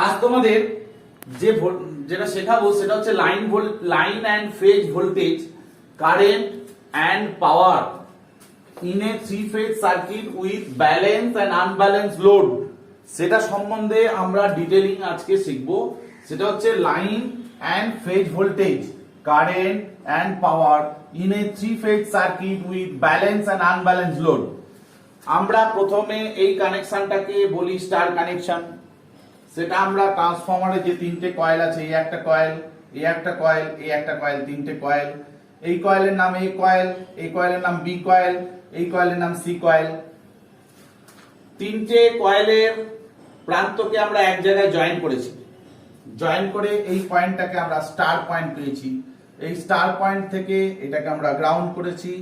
আজ তোমাদের যেটা শেখাবো সেটা হচ্ছে line and phase voltage, current and power in A three phase circuit with balance and unbalance load. সেটা সম্বন্ধে আমরা ডিটেইলিং আজকে শিখবো। সেটা হচ্ছে line and phase voltage, current and power in A three phase circuit with balance and unbalance load. আমরা প্রথমে এই কানেকশনটাকে বলি স্টার কানেকশন। সেটা আমরা ট্রান্সফরমারে যে তিনটে কয়েল আছে, এই একটা কয়েল, এই একটা কয়েল, এই একটা কয়েল, তিনটে কয়েল। এই কয়েলের নাম এ কয়েল, এই কয়েলের নাম বি কয়েল, এই কয়েলের নাম সি কয়েল। তিনটে কয়েলের প্রান্তকে আমরা এক জায়গায় জয়েন করেছি। জয়েন করে এই পয়েন্টটাকে আমরা স্টার পয়েন্ট পেয়েছি। এই স্টার পয়েন্ট থেকে এটাকে আমরা গ্রাউন্ড করেছি,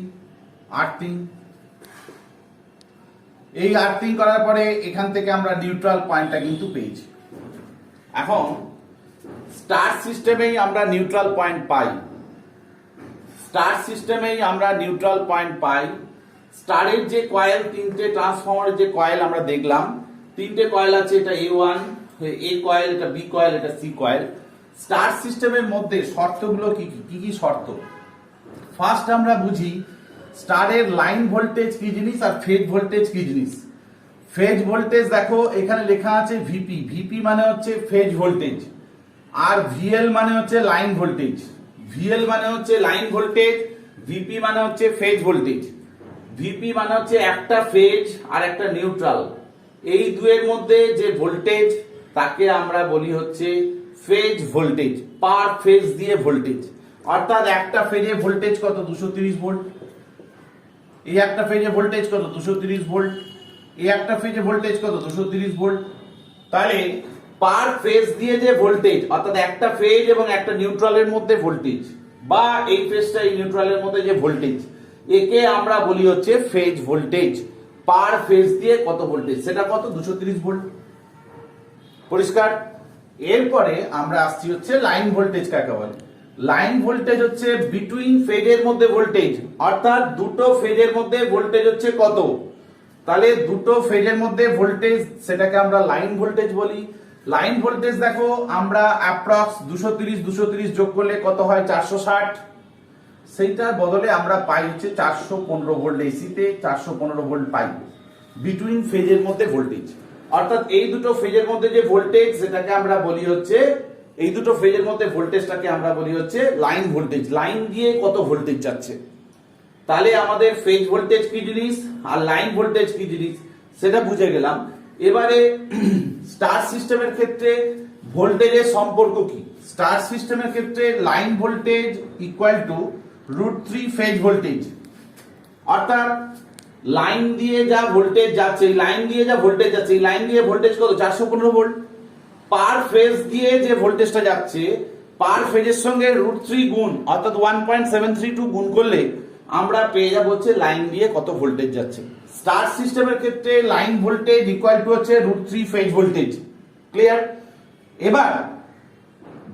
আর্থিং। এই আর্থিং করার পরে এখান থেকে আমরা নিউট্রাল পয়েন্টটা কিন্তু পেয়েছি। এখন স্টার সিস্টেমেই আমরা নিউট্রাল পয়েন্ট পাই। স্টার সিস্টেমেই আমরা নিউট্রাল পয়েন্ট পাই। স্টারের যে কয়েল, তিনটে ট্রান্সফরমারের যে কয়েল আমরা দেখলাম, তিনটে কয়েল আছে, এটা A1, এ কয়েল, এটা বি কয়েল, এটা সি কয়েল। স্টার সিস্টেমের মধ্যে শর্তগুলো কি কি শর্ত? ফার্স্ট আমরা বুঝি স্টারের লাইন ভোল্টেজ কি জিনিস আর ফেজ ভোল্টেজ কি জিনিস। ফেজ ভোল্টেজ দেখো এখানে লেখা আছে ভিপি। ভিপি মানে হচ্ছে ফেজ ভোল্টেজ, আর ভিএল মানে হচ্ছে লাইন ভোল্টেজ। ভিএল মানে হচ্ছে লাইন ভোল্টেজ, ভিপি মানে হচ্ছে ফেজ ভোল্টেজ। ভিপি মানে হচ্ছে একটা ফেজ আর একটা নিউট্রাল, এই দুয়ের মধ্যে যে ভোল্টেজ তাকে আমরা বলি হচ্ছে ফেজ ভোল্টেজ, পার ফেজ দিয়ে ভোল্টেজ। অর্থাৎ একটা ফেজে ভোল্টেজ কত? 230 ভোল্ট। এই একটা ফেজে ভোল্টেজ কত? 230 ভোল্ট। এই একটা ফেজে ভোল্টেজ কত? 230 ভোল্ট। তাহলে পার ফেজ দিয়ে যে ভোল্টেজ, অর্থাৎ একটা ফেজ এবং একটা নিউট্রালের মধ্যে ভোল্টেজ, বা এই ফেজটা এই নিউট্রালের মধ্যে যে ভোল্টেজ, একে আমরা বলি হচ্ছে ফেজ ভোল্টেজ। পার ফেজ দিয়ে কত ভোল্টেজ, সেটা কত? 230 ভোল্ট। পরিষ্কার? এরপরে আমরা আসছি হচ্ছে লাইন ভোল্টেজ কাকে বলে। লাইন ভোল্টেজ হচ্ছে বিটুইন ফেজের মধ্যে ভোল্টেজ, অর্থাৎ দুটো ফেজের মধ্যে ভোল্টেজ হচ্ছে কত। তাহলে দুটো ফেজের মধ্যে ভোল্টেজ, সেটাকে আমরা লাইন ভোল্টেজ বলি। লাইন ভোল্টেজ দেখো আমরা অ্যাপ্রক্স 230 যোগ করলে কত হয়? 460। সেইটার বদলে আমরা পাই হচ্ছে 415 ভোল্ট। এসিতে 415 ভোল্ট পাই বিটুইন ফেজের মধ্যে ভোল্টেজ। অর্থাৎ এই দুটো ফেজের মধ্যে যে ভোল্টেজ, সেটাকে আমরা বলি হচ্ছে, এই দুটো ফেজের মধ্যে ভোল্টেজটাকে আমরা বলি হচ্ছে লাইন ভোল্টেজ। লাইন দিয়ে কত ভোল্টেজ যাচ্ছে। তাহলে আমাদের ফেজ ভোল্টেজ কি জিনিস আর লাইন ভোল্টেজ কি জিনিস সেটা বুঝে গেলাম। এবারে স্টার সিস্টেমের ক্ষেত্রে ভোল্টেজের সম্পর্ক কি? স্টার সিস্টেমের ক্ষেত্রে line voltage equal two √3 phase voltage. অর্থাৎ লাইন দিয়ে যা ভোল্টেজ যাচ্ছে, লাইন দিয়ে যা ভোল্টেজ যাচ্ছে, এই লাইন দিয়ে ভোল্টেজ কত? 415 ভোল্ট। পার ফেজ দিয়ে যে ভোল্টেজটা যাচ্ছে, পার ফেজের সঙ্গে √3 গুণ, অর্থাৎ 1.732 গুণ করলে আমরা পেয়ে যাবো হচ্ছে লাইন দিয়ে কত ভোল্টেজ যাচ্ছে। স্টার সিস্টেমের ক্ষেত্রে লাইন ভোল্টেজ ইকুয়াল টু হচ্ছে √3 ফেজ ভোল্টেজ। ক্লিয়ার? এবার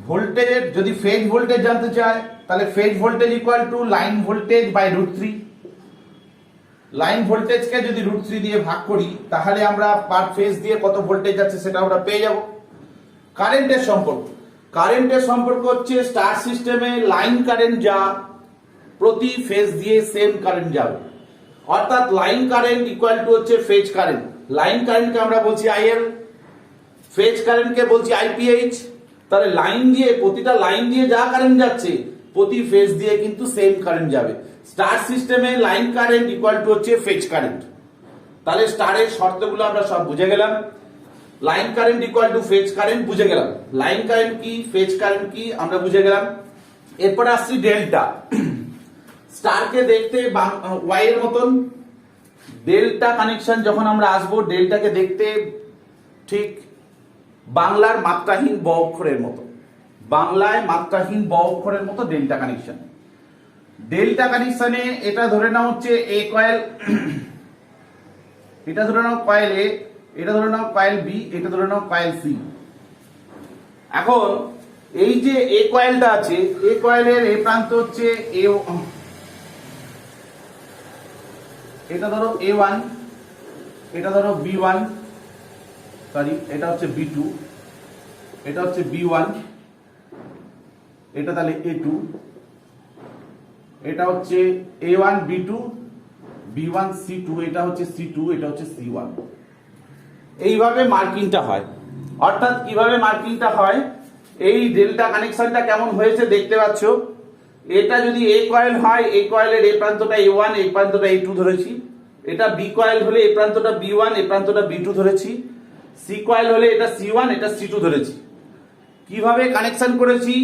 ভোল্টেজের যদি ফেজ ভোল্টেজ জানতে চায়, তাহলে phase voltage equal to line voltage by √3। Line ভোল্টেজকে যদি √3 দিয়ে ভাগ করি, তাহলে আমরা পার ফেজ দিয়ে কত ভোল্টেজ যাচ্ছে সেটা আমরা পেয়ে যাব। কারেন্টের সম্পর্ক, কারেন্টের সম্পর্ক হচ্ছে স্টার সিস্টেমে লাইন কারেন্ট যা, প্রতি ফেজ দিয়ে সেম কারেন্ট যাবে। অর্থাৎ লাইন কারেন্ট ইকুয়াল টু হচ্ছে ফেজ কারেন্ট। লাইন কারেন্টকে আমরা বলছি আইএল, ফেজ কারেন্টকে বলছি আইপিএইচ। তাহলে লাইন দিয়ে, প্রতিটা লাইন দিয়ে যা কারেন্ট যাচ্ছে, প্রতি ফেজ দিয়ে কিন্তু সেম কারেন্ট যাবে। স্টার সিস্টেমে লাইন কারেন্ট ইকুয়াল টু হচ্ছে ফেজ কারেন্ট। তাহলে স্টারের শর্তগুলো আমরা সব বুঝে গেলাম। Line current equal to phase current বুঝে গেলাম, লাইন কারেন্ট কি, ফেজ কারেন্ট কি আমরা বুঝে গেলাম। এরপর আসছি ডেল্টা। স্টারকে দেখতে ওয়াই এর মতন, ডেল্টা কানেকশন যখন আমরা আসবো, ডেল্টাকে দেখতে ঠিক বাংলার মাত্রাহীন ব অক্ষরের মতো। বাংলায় মাত্রাহীন ব অক্ষরের মতো ডেল্টা কানেকশন। ডেল্টা কানেকশনে এটা ধরে নাও হচ্ছে এ কয়েল, এটা ধরে নাও কয়েল এ, এটা ধরে নাও কয়েল বি, এটা ধরে নাও কয়েল সি। এখন এই যে এ কয়েলটা আছে, এ কয়েলের এ প্রান্ত হচ্ছে এ, এটা ধরো A1, এটা ধরো B1, সরি এটা হচ্ছে B2, এটা হচ্ছে B1, এটা তাহলে A2, এটা হচ্ছে A1 B2 B1 C2, এটা হচ্ছে C2, এটা হচ্ছে C1। এইভাবে মার্কিংটা হয়। অর্থাৎ কিভাবে মার্কিংটা হয়, এই ডেল্টা কানেকশনটা কেমন হয়েছে দেখতে পাচ্ছ। এটা যদি এ কয়েল হয়, এই কয়েলের এই প্রান্তটা A1, এই প্রান্তটা A2 ধরেছি। এটা বি কয়েল হলে এই প্রান্তটা B1, এই প্রান্তটা B2 ধরেছি। সি কয়েল হলে এটা C1, এটা C2 ধরেছি। কিভাবে কানেকশন করেছি,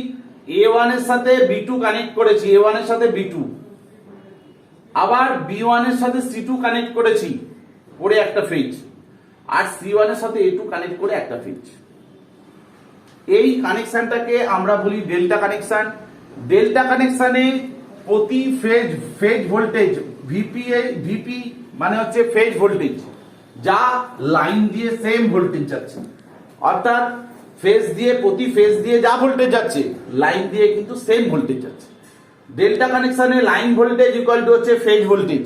A1 এর সাথে B2 কানেক্ট করেছি, A1 এর সাথে B2, আবার B1 এর সাথে C2 কানেক্ট করেছি করে একটা ফেজ, আর C1 এর সাথে A2 কানেক্ট করে একটা ফেজ। এই কানেকশনটাকে আমরা বলি ডেল্টা কানেকশন। ডেল্টা কানেকশনে প্রতি ফেজ ভোল্টেজ ভিপি মানে হচ্ছে ফেজ ভোল্টেজ, যা লাইন দিয়ে সেম ভোল্টেজ যাচ্ছে। অর্থাৎ প্রতি ফেজ দিয়ে যা ভোল্টেজ যাচ্ছে, লাইন দিয়ে কিন্তু সেম ভোল্টেজ যাচ্ছে। ডেল্টা কানেকশনে লাইন ভোল্টেজ ইকুয়াল টু হচ্ছে ফেজ ভোল্টেজ।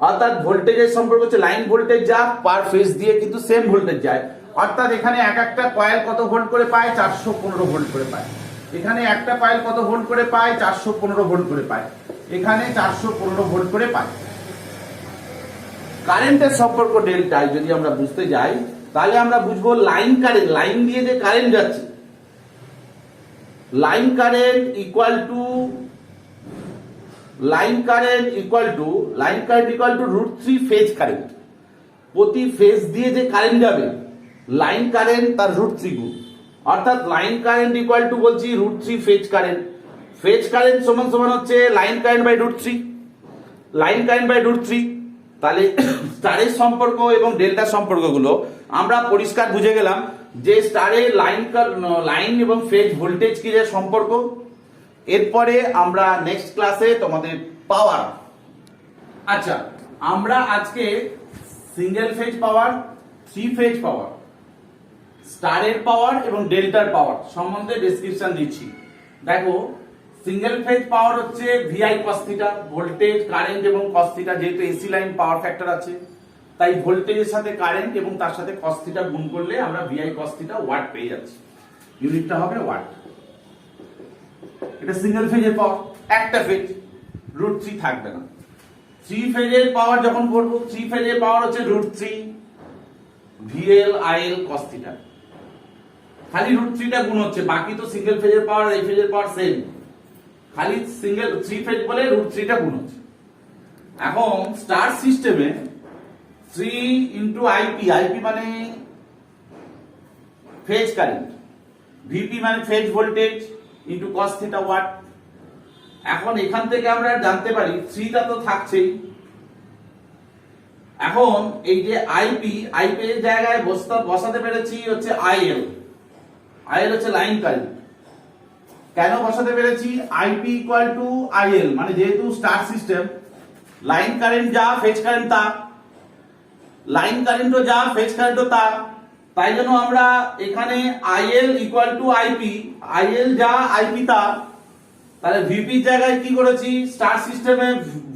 অর্থাৎ ভোল্টেজের সম্পর্ক হচ্ছে লাইন ভোল্টেজ যা পার ফেজ দিয়ে কিন্তু সেম ভোল্টেজ যায়। অর্থাৎ এখানে এক একটা কয়েল কত ভোল্ট করে পায়, 415 ভোল্ট করে পায়। এখানে একটা কয়েল কত ভোল্ট করে পায়, 415 ভোল্ট করে পায়। এখানে 415 ভোল্ট করে পায়। কারেন্টের সম্পর্ক ডেল্টায় যদি আমরা বুঝতে যাই, তাহলে আমরা বুঝবো লাইন কারেন্ট, লাইন দিয়ে যে কারেন্ট যাচ্ছে, line current equal to √3 phase current. প্রতি ফেজ দিয়ে যে কারেন্ট যাবে, লাইন কারেন্ট তার √3 গুণ। অর্থাৎ লাইন কারেন্ট ইকুয়াল টু বলছি √3 ফেজ কারেন্ট। ফেজ কারেন্ট সমান সমান হচ্ছে line current by √3, line current by √3। তাহলে স্টারের সম্পর্ক এবং ডেল্টার সম্পর্কগুলো আমরা পরিষ্কার বুঝে গেলাম যে স্টারে লাইন এবং ফেজ ভোল্টেজ কি যে সম্পর্ক। এরপরে আমরা নেক্সট ক্লাসে তোমাদের পাওয়ার, আচ্ছা আমরা আজকে single phase power, 3 phase power, স্টারের পাওয়ার এবং ডেল্টার পাওয়ার সম্বন্ধে ডেসক্রিপশন দিচ্ছি। দেখো, সিঙ্গেল ফেজ পাওয়ার হচ্ছে VI cos θ, ভোল্টেজ কারেন্ট এবং cos θ। যেহেতু এসি লাইন পাওয়ার ফ্যাক্টর আছে, তাই ভোল্টেজের সাথে কারেন্ট এবং তার সাথে cos θ গুণ করলে আমরা VI cos θ ওয়াট পেয়ে যাচ্ছি। ইউনিটটা হবে ওয়াট। এটা সিঙ্গেল ফেজের পাওয়ার, একটা ফেজ, √3 থাকবে না। 3 ফেজের পাওয়ার যখন করব, 3 ফেজের পাওয়ার হচ্ছে √3 VL IL cos θ। খালি √3টা গুণ হচ্ছে, বাকি তো সিঙ্গেল ফেজের পাওয়ার এই ফেজের পাওয়ার সেম, খালি সিঙ্গেল 3 ফেজ বলে √3টা গুণ হচ্ছে। এখন স্টার সিস্টেমে 3 IP, IP মানে ফেজ কারেন্ট, VP মানে phase voltage into cos θ watt. এখন এখান থেকে আমরা জানতে পারি 3টা তো থাকছেই। এখন এই যে IP এর জায়গায় বসাতে পেরেছি হচ্ছে IL হচ্ছে লাইন কারেন্ট। কেন বসাতে পেরেছি? IP ইকুয়াল টু IL, মানে যেহেতু স্টার সিস্টেম, লাইন কারেন্ট যা ফেজ কারেন্ট তা, লাইন কারেন্টও যা ফেজ কারেন্টও তা, তাই জন্য আমরা এখানে IL equal to IP, IL যা IP তা। তাহলে VP এর জায়গায় কি করেছি, স্টার সিস্টেমে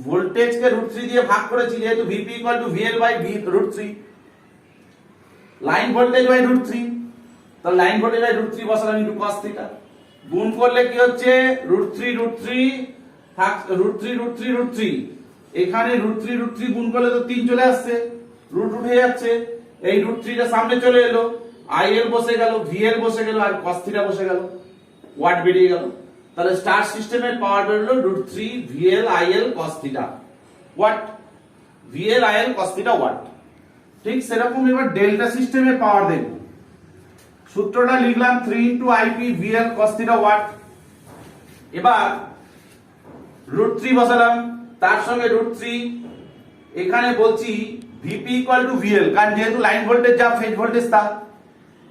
ভোল্টেজকে √3 দিয়ে ভাগ করেছি, যেহেতু VP equal to VL by √3, line voltage by √3। তাহলে লাইন ভোল্টেজ বাই √3 বসালাম ইনটু cos θ। গুণ করলে কি হচ্ছে √3 থাক, √3 এখানে √3 গুণ করলে তো 3 চলে আসছে, রুট উঠে যাচ্ছে, এই √3টা সামনে চলে এলো, IL বসে গেল, VL বসে গেল, আর cos θ বসে গেল, ওয়াট বেরিয়ে গেল। তাহলে স্টার সিস্টেমের পাওয়ার বেরোলো √3 VL IL cos θ watt, VL IL cos θ watt. ঠিক সেরকম এবার ডেল্টা সিস্টেমের পাওয়ার দেখব। সূত্রটা লিখলাম 3 IP VL cos θ ওয়াট। এবার √3 বসালাম, তার সঙ্গে √3, এখানে বলছি VP ইকুয়াল টু VL, কারণ যেহেতু লাইন ভোল্টেজ যা ফেজ ভোল্টেজ তা,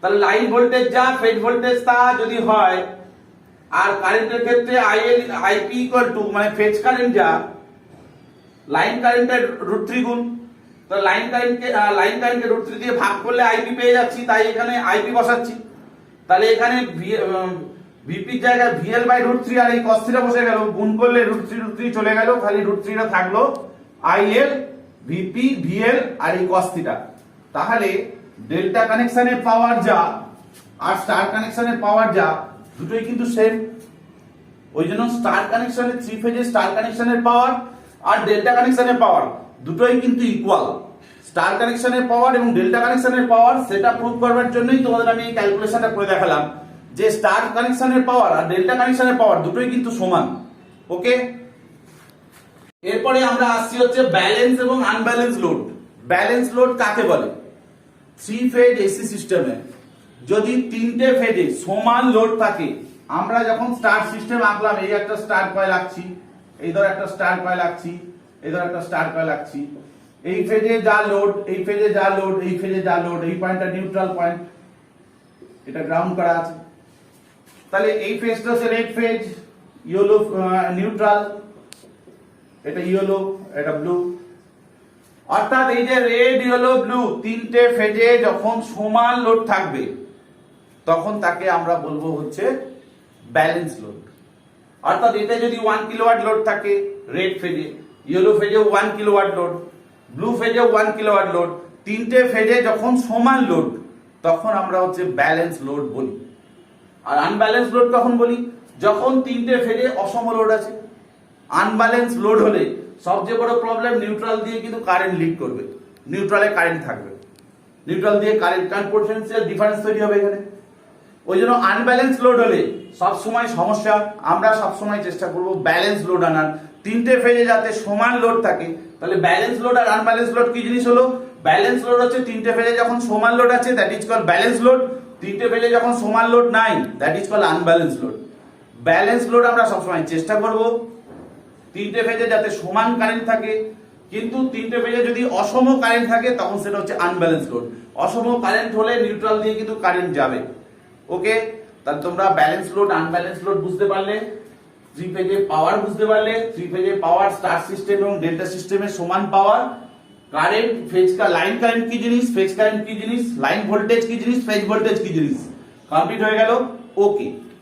তাহলে লাইন ভোল্টেজ যা ফেজ ভোল্টেজ তা যদি হয়, আর কারেন্টের ক্ষেত্রে IP ইকুয়াল টু মানে ফেজ কারেন্ট যা, লাইন কারেন্টের √3 গুণ। তো লাইন কারেন্টকে √3 দিয়ে ভাগ করলে IP পেয়ে যাচ্ছি, তাই এখানে IP বসাচ্ছি। তাহলে এখানে VP এর জায়গায় VL বাই √3 আর এই cos θ বসে গেল, গুণ করলে √3 চলে গেল, খালি √3টা থাকলো, IL VP VL আর এই cos θ। তাহলে ডেল্টা কানেকশনের পাওয়ার যা আর স্টার কানেকশনের পাওয়ার যা, দুটোই কিন্তু সেম। ওই জন্য স্টার কানেকশনের থ্রি ফেজে স্টার কানেকশনের পাওয়ার আর ডেল্টা কানেকশনের পাওয়ার দুটোই কিন্তু ইকুয়াল। স্টার কানেকশনের পাওয়ার এবং ডেল্টা কানেকশনের পাওয়ার সেটা প্রুভ করবার জন্যই তোমাদের আমি এই ক্যালকুলেশনটা করে দেখালাম যে স্টার কানেকশনের পাওয়ার আর ডেল্টা কানেকশনের পাওয়ার দুটোই কিন্তু সমান। ওকে, এরপরে আমরা আসছি হচ্ছে ব্যালেন্স এবং আনব্যালেন্স লোড। ব্যালেন্স লোড কাকে বলে? থ্রি ফেজ এসি সিস্টেমে যদি তিনটে ফেজে সমান লোড থাকে, আমরা যখন স্টার সিস্টেম আঁকলাম, এই একটা স্টার কয়েল আঁকছি, এই ধর একটা স্টার কয়েল আঁকছি, এই ধর একটা স্টার কয়েল আঁকছি, এই ফেজে যা লোড, এই ফেজে যা লোড, এই ফেজে যা লোড, এই পয়েন্টটা নিউট্রাল পয়েন্ট, এটা গ্রাউন্ড করা আছে। তাহলে এই ফেজটা হচ্ছে রেড ফেজ, ইয়েলো নিউট্রাল, এটা ইয়েলো, এটা ব্লু। অর্থাৎ এই যে রেড, ইয়েলো, ব্লু তিনটে ফেজে যখন সমান লোড থাকবে তখন তাকে আমরা বলবো হচ্ছে ব্যালেন্স লোড। অর্থাৎ এটা যদি 1 কিলোওয়াট লোড থাকে রেড ফেজে, ইয়েলো ফেজে 1 কিলোওয়াট লোড, ব্লু ফেজে 1 কিলোওয়াট লোড, তিনটে ফেজে যখন সমান লোড তখন আমরা হচ্ছে ব্যালেন্স লোড বলি। আর আনব্যালেন্স লোড কখন বলি? যখন তিনটে ফেজে অসম লোড আছে। আনব্যালেন্স লোড হলে সবচেয়ে বড় প্রবলেম, নিউট্রাল দিয়ে কিন্তু কারেন্ট লিক করবে, নিউট্রালে কারেন্ট থাকবে, নিউট্রাল দিয়ে কারেন্ট পোটেনশিয়াল ডিফারেন্স তৈরি হবে এখানে। ওই জন্য আনব্যালেন্স লোড হলে সবসময় সমস্যা। আমরা সবসময় চেষ্টা করব ব্যালেন্স লোড আনার, তিনটে ফেজে যাতে সমান লোড থাকে। তাহলে ব্যালেন্স লোড আর আনব্যালেন্স লোড কি জিনিস হলো? ব্যালেন্স লোড হচ্ছে তিনটে ফেজে যখন সমান লোড আছে, that is call balance load. তিনটে ফেজে যখন সমান লোড নাই, that is call unbalance load. Balance load আমরা সবসময় চেষ্টা করব তিনটে ফেজে যাতে সমান কারেন্ট থাকে, কিন্তু তিনটে ফেজে যদি অসম কারেন্ট থাকে তখন সেটা হচ্ছে আনব্যালেন্স লোড। অসম কারেন্ট হলে নিউট্রাল দিয়ে কিন্তু কারেন্ট যাবে। ওকে, তাহলে তোমরা ব্যালেন্স লোড আনব্যালেন্স লোড বুঝতে পারলে, থ্রি ফেজে পাওয়ার বুঝতে পারলে, থ্রি ফেজে পাওয়ার স্টার সিস্টেম এবং ডেল্টা সিস্টেমের সমান পাওয়ার, কারেন্ট ফেজ का লাইন কারেন্ট কি জিনিস, ফেজ কারেন্ট কি জিনিস, লাইন ভোল্টেজ কি জিনিস, ফেজ ভোল্টেজ কি জিনিস, কমপ্লিট হয়ে গেল। ওকে।